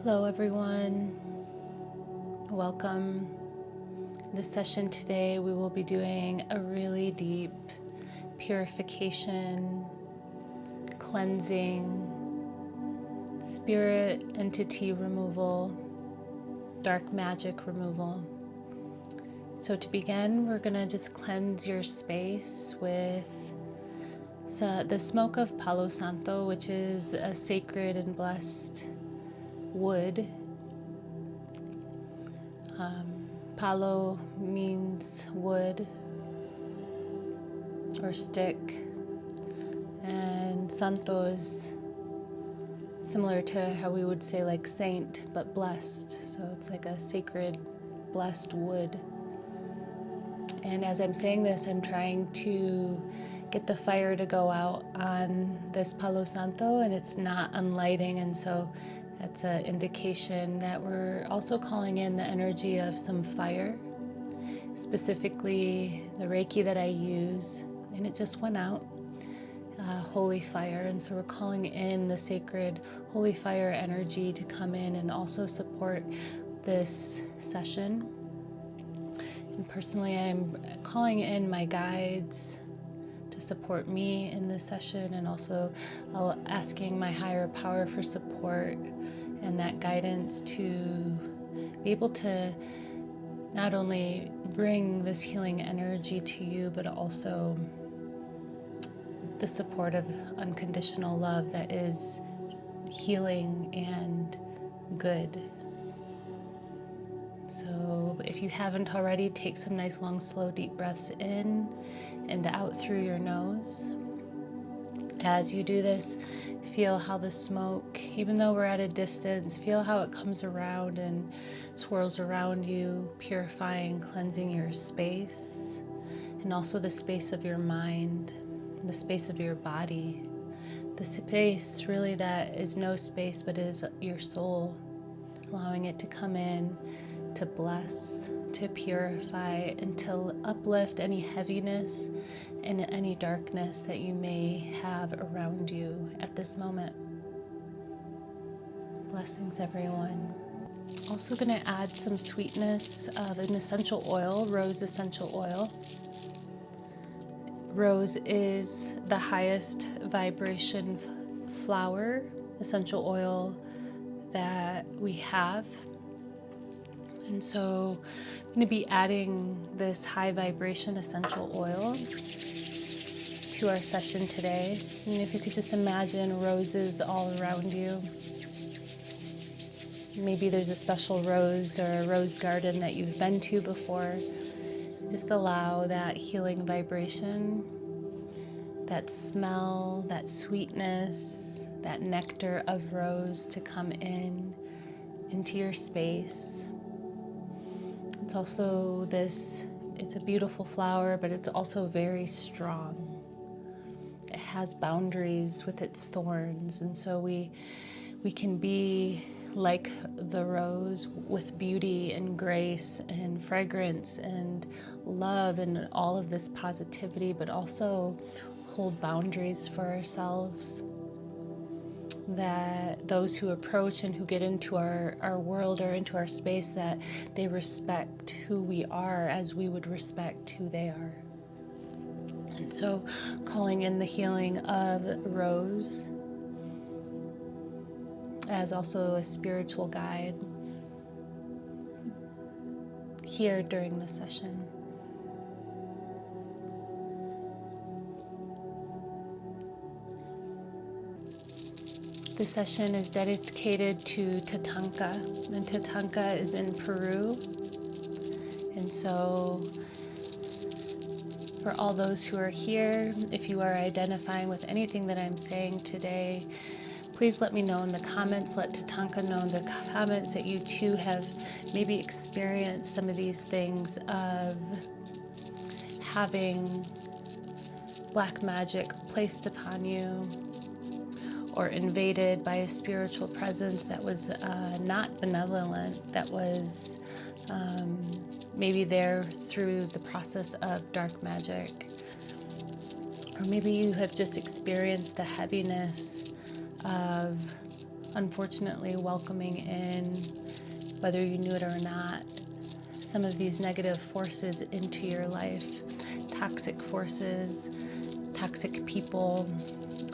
Hello everyone, welcome. This session today we will be doing a really deep purification, cleansing, spirit entity removal, dark magic removal. So to begin, we're going to just cleanse your space with the smoke of Palo Santo, which is a sacred and blessed wood. Palo means wood or stick, and Santo is similar to how we would say like saint, but blessed. So it's like a sacred, blessed wood. And as I'm saying this, I'm trying to get the fire to go out on this Palo Santo, and it's not unlighting, and so that's an indication that we're also calling in the energy of some fire, specifically the Reiki that I use, and it just went out, Holy Fire, and so we're calling in the sacred Holy Fire energy to come in and also support this session. And personally, I'm calling in my guides to support me in this session, and also asking my higher power for support and that guidance to be able to not only bring this healing energy to you, but also the support of unconditional love that is healing and good. So if you haven't already, take some nice, long, slow, deep breaths in and out through your nose. As you do this, feel how the smoke, even though we're at a distance, feel how it comes around and swirls around you, purifying, cleansing your space, and also the space of your mind, the space of your body, the space really that is no space but is your soul, allowing it to come in, to bless, to purify, and to uplift any heaviness and any darkness that you may have around you at this moment. Blessings, everyone. Also going to add some sweetness of an essential oil, rose essential oil. Rose is the highest vibration flower, essential oil that we have. And so I'm going to be adding this high vibration essential oil to our session today. And if you could just imagine roses all around you. Maybe there's a special rose or a rose garden that you've been to before. Just allow that healing vibration, that smell, that sweetness, that nectar of rose to come into your space. It's also it's a beautiful flower, but it's also very strong. It has boundaries with its thorns, and so we can be like the rose with beauty and grace and fragrance and love and all of this positivity, but also hold boundaries for ourselves, that those who approach and who get into our world or into our space, that they respect who we are as we would respect who they are. And so calling in the healing of rose as also a spiritual guide here during the session. This session is dedicated to Tatanka, and Tatanka is in Peru. And so for all those who are here, if you are identifying with anything that I'm saying today, please let me know in the comments. Let Tatanka know in the comments that you too have maybe experienced some of these things of having black magic placed upon you, or invaded by a spiritual presence that was not benevolent, that was maybe there through the process of dark magic. Or maybe you have just experienced the heaviness of unfortunately welcoming in, whether you knew it or not, some of these negative forces into your life, toxic forces, toxic people,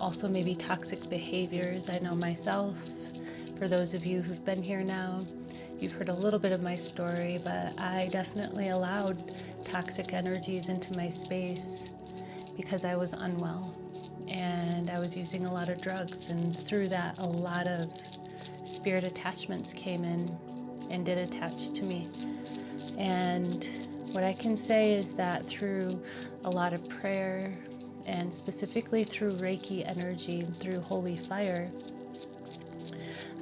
also maybe toxic behaviors. I know myself, for those of you who've been here now, you've heard a little bit of my story, but I definitely allowed toxic energies into my space because I was unwell and I was using a lot of drugs, and through that a lot of spirit attachments came in and did attach to me. And what I can say is that through a lot of prayer, and specifically through Reiki energy, through Holy Fire,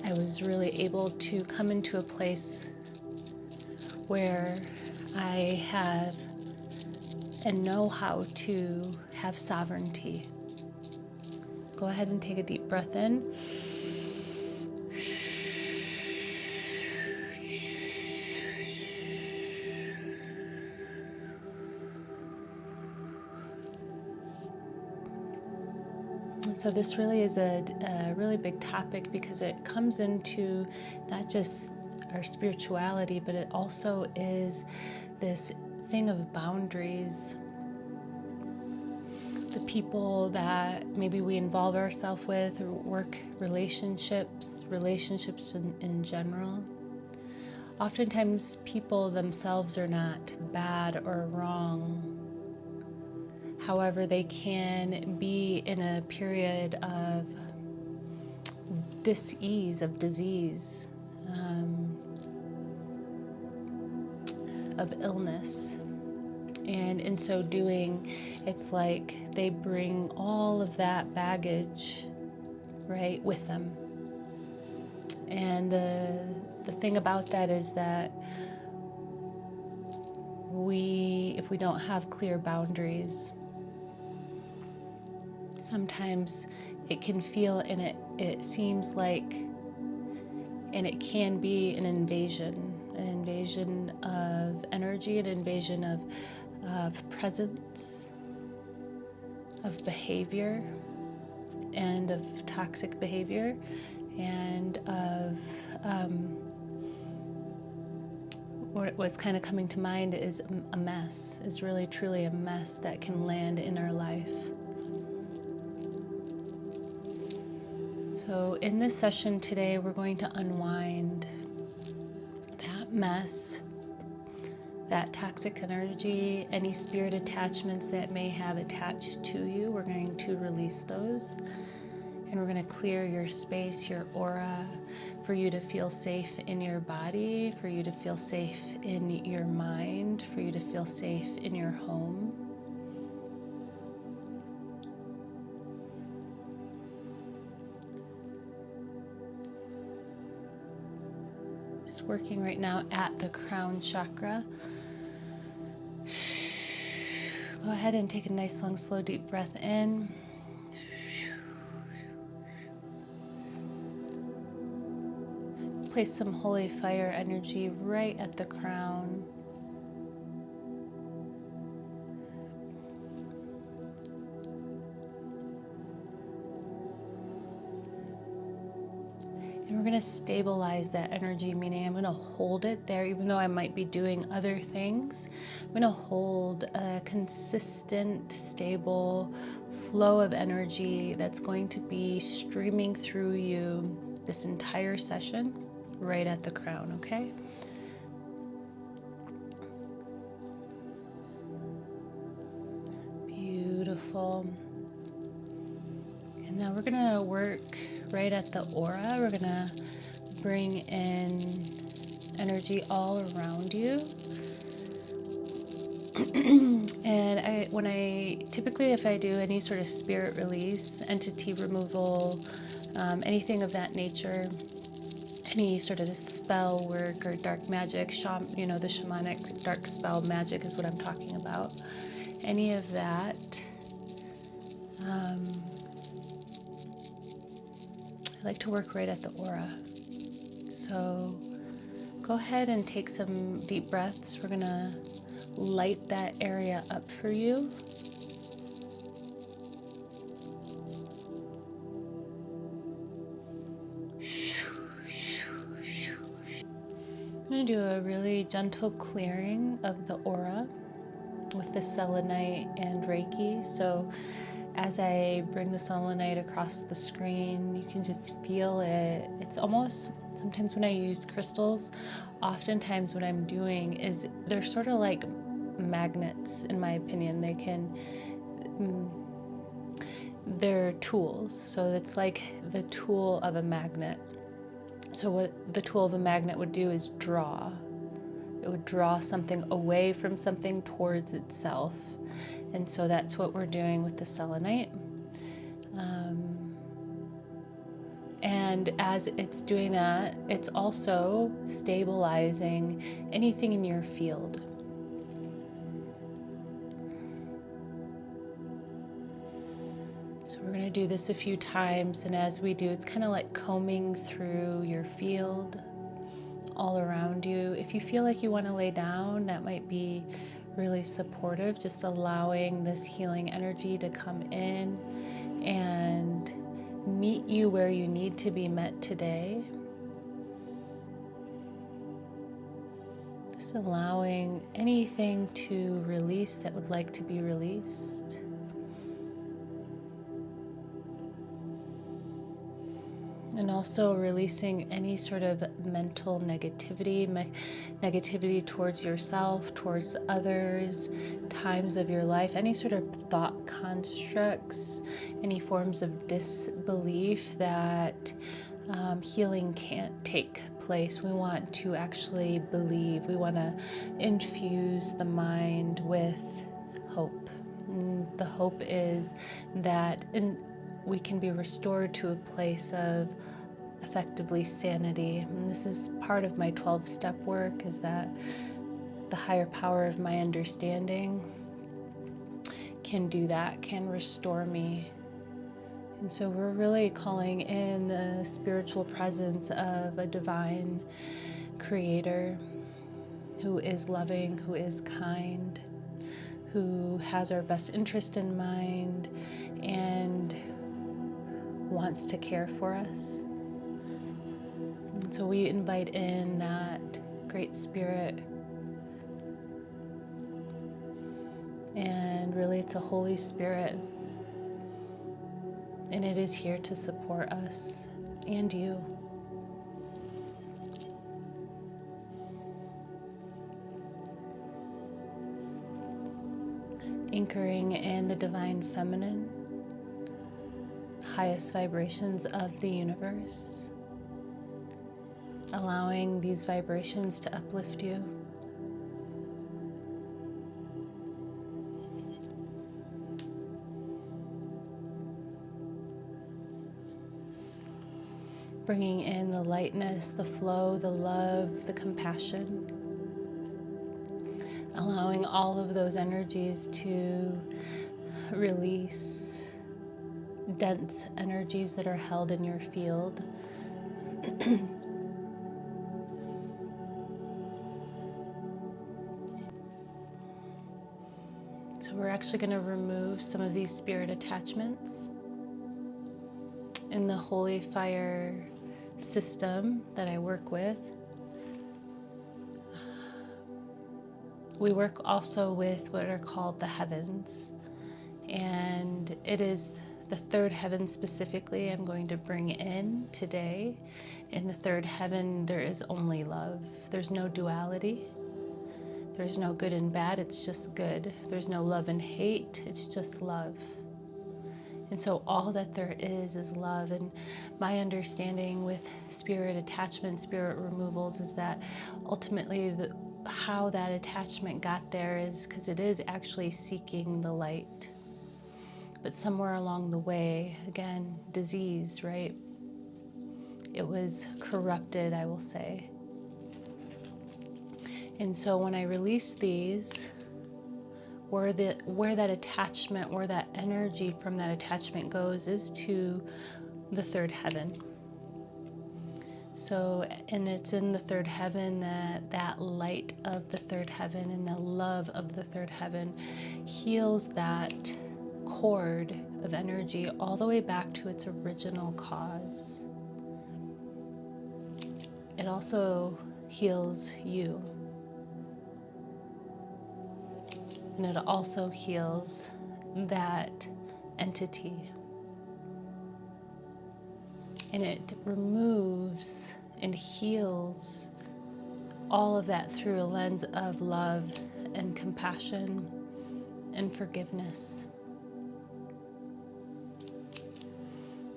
I was really able to come into a place where I have and know how to have sovereignty. Go ahead and take a deep breath in. So this really is a really big topic because it comes into not just our spirituality, but it also is this thing of boundaries. The people that maybe we involve ourselves with, or work relationships in general. Oftentimes people themselves are not bad or wrong. However, they can be in a period of dis-ease, of disease, of illness. And in so doing, it's like they bring all of that baggage, right, with them. And the thing about that is that if we don't have clear boundaries, sometimes it can feel, and it seems like, and it can be an invasion of energy, an invasion of presence, of behavior, and of toxic behavior, and of what's kind of coming to mind is a mess, is really truly a mess that can land in our life. So in this session today, we're going to unwind that mess, that toxic energy, any spirit attachments that may have attached to you. We're going to release those, and we're going to clear your space, your aura, for you to feel safe in your body, for you to feel safe in your mind, for you to feel safe in your home. Just working right now at the crown chakra. Go ahead and take a nice, long, slow, deep breath in. Place some holy fire energy right at the crown. And we're going to stabilize that energy, meaning I'm going to hold it there, even though I might be doing other things. I'm going to hold a consistent, stable flow of energy that's going to be streaming through you this entire session, right at the crown, okay? Beautiful. And now we're going to work right at the aura. We're going to bring in energy all around you. And typically if I do any sort of spirit release, entity removal, anything of that nature, any sort of spell work or dark magic, the shamanic dark spell magic is what I'm talking about. Any of that, I like to work right at the aura. So go ahead and take some deep breaths. We're gonna light that area up for you. I'm going to do a really gentle clearing of the aura with the selenite and Reiki. So as I bring the selenite across the screen, you can just feel it. It's almost, sometimes when I use crystals, oftentimes what I'm doing is they're sort of like magnets, in my opinion. They're tools. So it's like the tool of a magnet. So what the tool of a magnet would do is draw. It would draw something away from something towards itself. And so that's what we're doing with the selenite. And as it's doing that, it's also stabilizing anything in your field. So we're going to do this a few times, and as we do, it's kind of like combing through your field all around you. If you feel like you want to lay down, that might be really supportive, just allowing this healing energy to come in and meet you where you need to be met today. Just allowing anything to release that would like to be released. And also releasing any sort of mental negativity, negativity towards yourself, towards others, times of your life, any sort of thought constructs, any forms of disbelief that healing can't take place. We want to actually believe. We want to infuse the mind with hope. And the hope is that we can be restored to a place of effectively sanity. And this is part of my 12-step work, is that the higher power of my understanding can do that, can restore me. And so we're really calling in the spiritual presence of a divine creator who is loving, who is kind, who has our best interest in mind and wants to care for us. And so we invite in that great spirit. And really it's a Holy Spirit. And it is here to support us and you. Anchoring in the divine feminine, highest vibrations of the universe, allowing these vibrations to uplift you. Bringing in the lightness, the flow, the love, the compassion, allowing all of those energies to release dense energies that are held in your field. So we're actually going to remove some of these spirit attachments. In the Holy Fire system that I work with, we work also with what are called the heavens. And it is the third heaven specifically I'm going to bring in today. In the third heaven, there is only love. There's no duality. There's no good and bad, it's just good. There's no love and hate, it's just love. And so all that there is love. And my understanding with spirit attachment, spirit removals, is that ultimately how that attachment got there is because it is actually seeking the light. But somewhere along the way, again, disease, right? It was corrupted, I will say. And so when I release these, where that attachment, where that energy from that attachment goes is to the third heaven. So, and it's in the third heaven that light of the third heaven and the love of the third heaven heals that cord of energy all the way back to its original cause. It also heals you. And it also heals that entity. And it removes and heals all of that through a lens of love and compassion and forgiveness.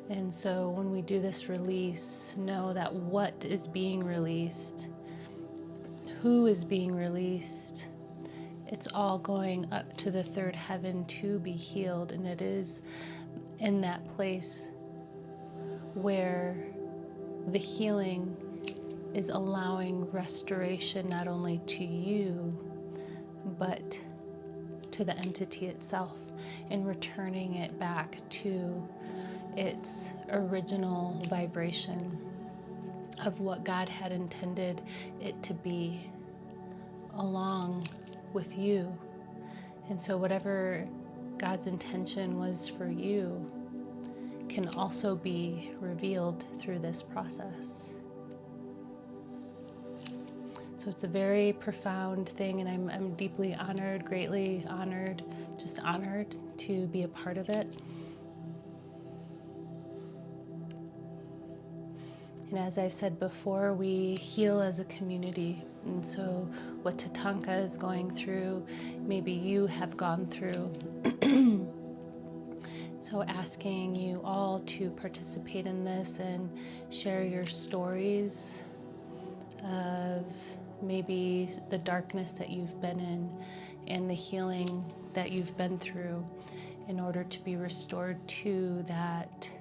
And so when we do this release, know that what is being released, who is being released, it's all going up to the third heaven to be healed. And it is in that place where the healing is allowing restoration not only to you, but to the entity itself, and returning it back to its original vibration of what God had intended it to be, along with you. And so whatever God's intention was for you can also be revealed through this process. So it's a very profound thing, and I'm deeply honored, greatly honored, just honored to be a part of it. And as I've said before, we heal as a community. And so what Tatanka is going through, maybe you have gone through. So asking you all to participate in this and share your stories of maybe the darkness that you've been in and the healing that you've been through, in order to be restored to that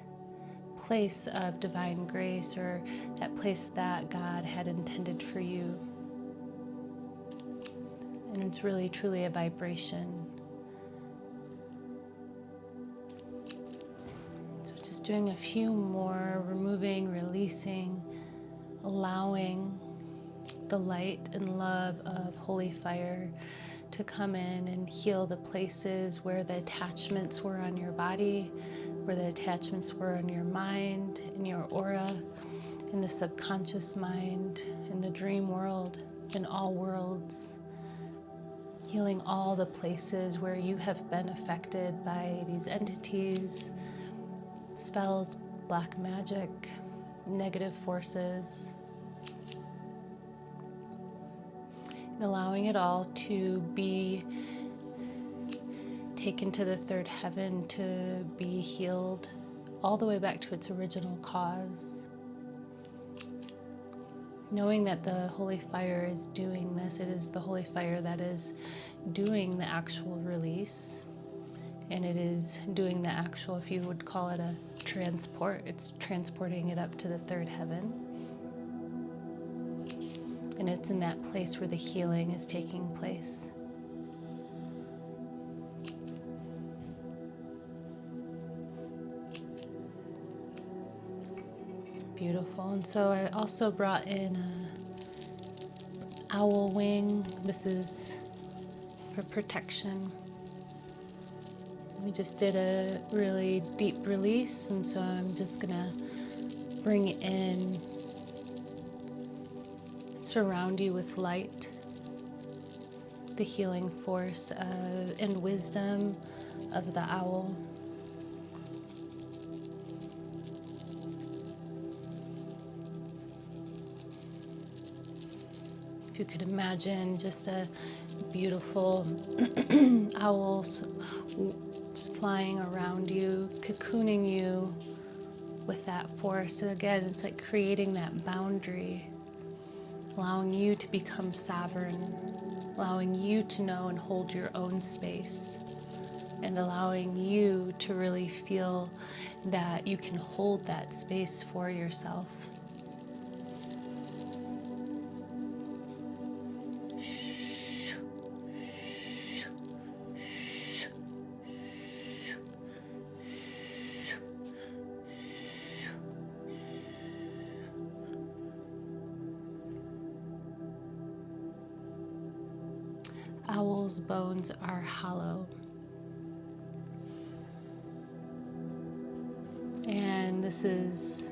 place of divine grace, or that place that God had intended for you. And it's really truly a vibration. So just doing a few more, removing, releasing, allowing the light and love of Holy Fire to come in and heal the places where the attachments were on your body, where the attachments were in your mind, in your aura, in the subconscious mind, in the dream world, in all worlds. Healing all the places where you have been affected by these entities, spells, black magic, negative forces. And allowing it all to be taken to the third heaven to be healed all the way back to its original cause. Knowing that the Holy Fire is doing this, it is the Holy Fire that is doing the actual release, and it is doing the actual, if you would call it a transport, it's transporting it up to the third heaven. And it's in that place where the healing is taking place. Beautiful. And so I also brought in an owl wing. This is for protection. We just did a really deep release, and so I'm just gonna bring in, surround you with light, the healing force and wisdom of the owl. If you could imagine just a beautiful owl flying around you, cocooning you with that force. And again, it's like creating that boundary, allowing you to become sovereign, allowing you to know and hold your own space, and allowing you to really feel that you can hold that space for yourself. Owl's bones are hollow. And this is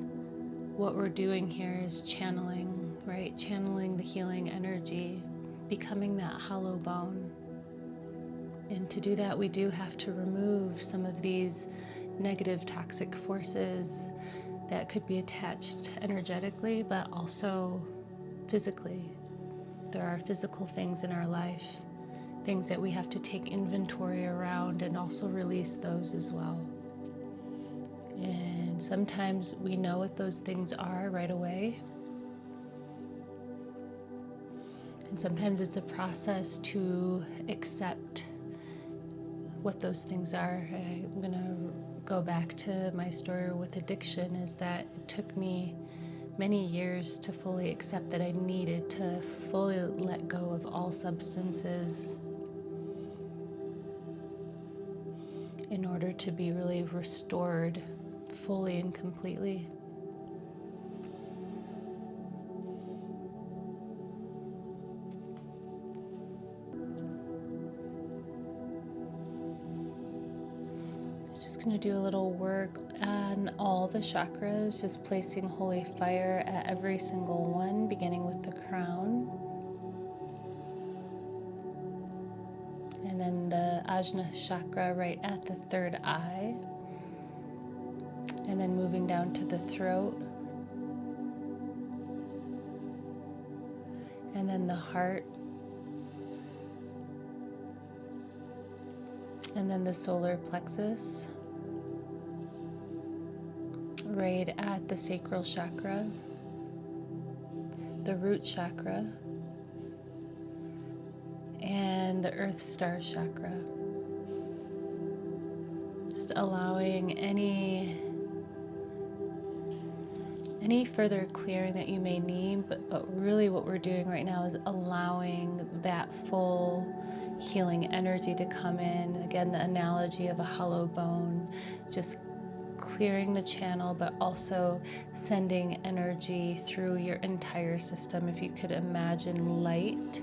what we're doing here, is channeling right? Channeling the healing energy, becoming that hollow bone. And to do that, we do have to remove some of these negative toxic forces that could be attached energetically, but also physically. There are physical things in our life, things that we have to take inventory around and also release those as well. And sometimes we know what those things are right away. And sometimes it's a process to accept what those things are. I'm going to go back to my story with addiction, is that it took me many years to fully accept that I needed to fully let go of all substances in order to be really restored fully and completely. Going to do a little work on all the chakras, just placing holy fire at every single one, beginning with the crown, and then the Ajna chakra right at the third eye, and then moving down to the throat, and then the heart, and then the solar plexus, right at the sacral chakra, the root chakra, and the earth star chakra. Just allowing any further clearing that you may need, but really what we're doing right now is allowing that full healing energy to come in. Again, the analogy of a hollow bone, just clearing the channel, but also sending energy through your entire system. If you could imagine light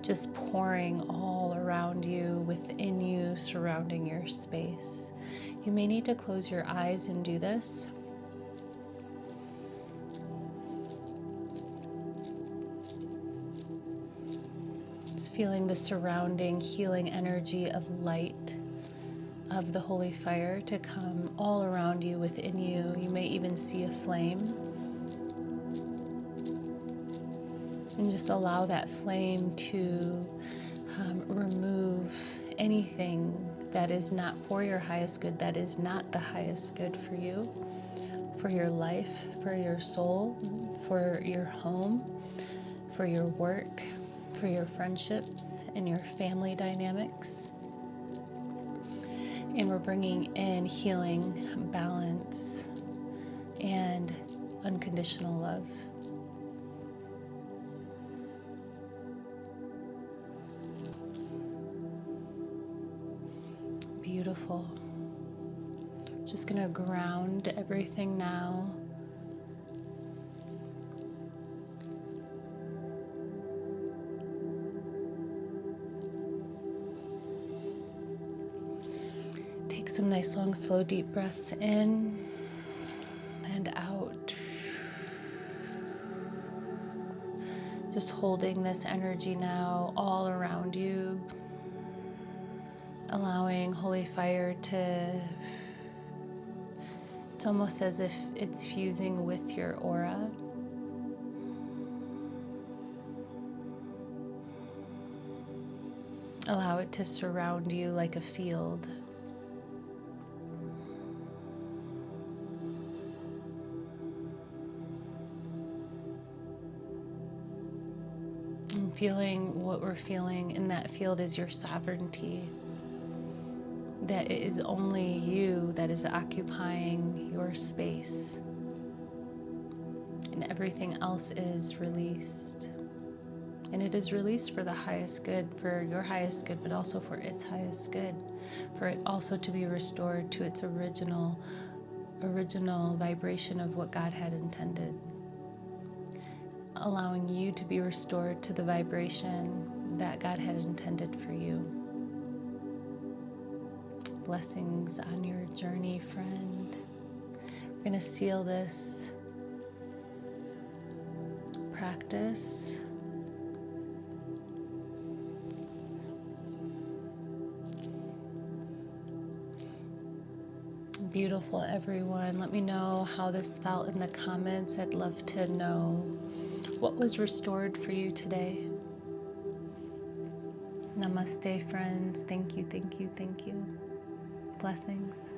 just pouring all around you, within you, surrounding your space. You may need to close your eyes and do this. Just feeling the surrounding healing energy of light of the holy fire to come all around you, within you. You may even see a flame. And just allow that flame to remove anything that is not for your highest good, that is not the highest good for you, for your life, for your soul, for your home, for your work, for your friendships and your family dynamics. And we're bringing in healing, balance, and unconditional love. Beautiful. Just going to ground everything now. Take some nice, long, slow, deep breaths in and out. Just holding this energy now all around you. Allowing holy fire to, it's almost as if it's fusing with your aura. Allow it to surround you like a field. And feeling what we're feeling in that field is your sovereignty. That it is only you that is occupying your space, and everything else is released. And it is released for the highest good, for your highest good, but also for its highest good, for it also to be restored to its original vibration of what God had intended. Allowing you to be restored to the vibration that God had intended for you. Blessings on your journey, friend. We're going to seal this practice. Beautiful, everyone. Let me know how this felt in the comments. I'd love to know what was restored for you today. Namaste, friends. Thank you, thank you, thank you. Blessings.